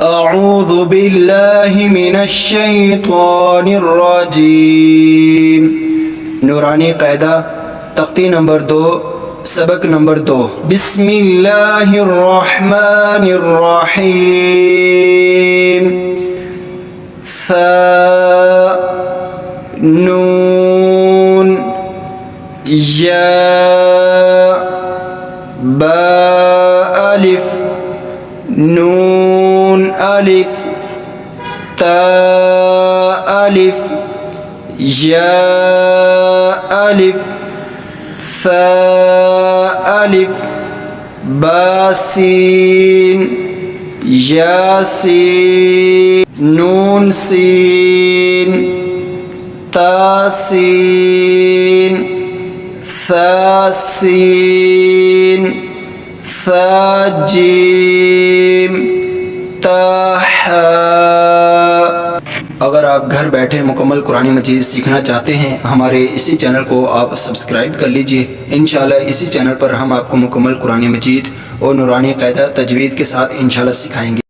اعوذ باللہ من الشیطان الرجیم۔ نورانی قاعدہ تختی نمبر 2 سبق نمبر 2۔ بسم اللہ الرحمن الرحیم۔ ثا نون یا با الف نون الف تا الف یا الف ثا الف با سین یا سین نون سین تا سین ثا سین ثا جیم تا حا۔ اگر آپ گھر بیٹھے مکمل قرآن مجید سیکھنا چاہتے ہیں ہمارے اسی چینل کو آپ سبسکرائب کر لیجئے۔ انشاءاللہ اسی چینل پر ہم آپ کو مکمل قرآن مجید اور نورانی قاعدہ تجوید کے ساتھ انشاءاللہ سکھائیں گے۔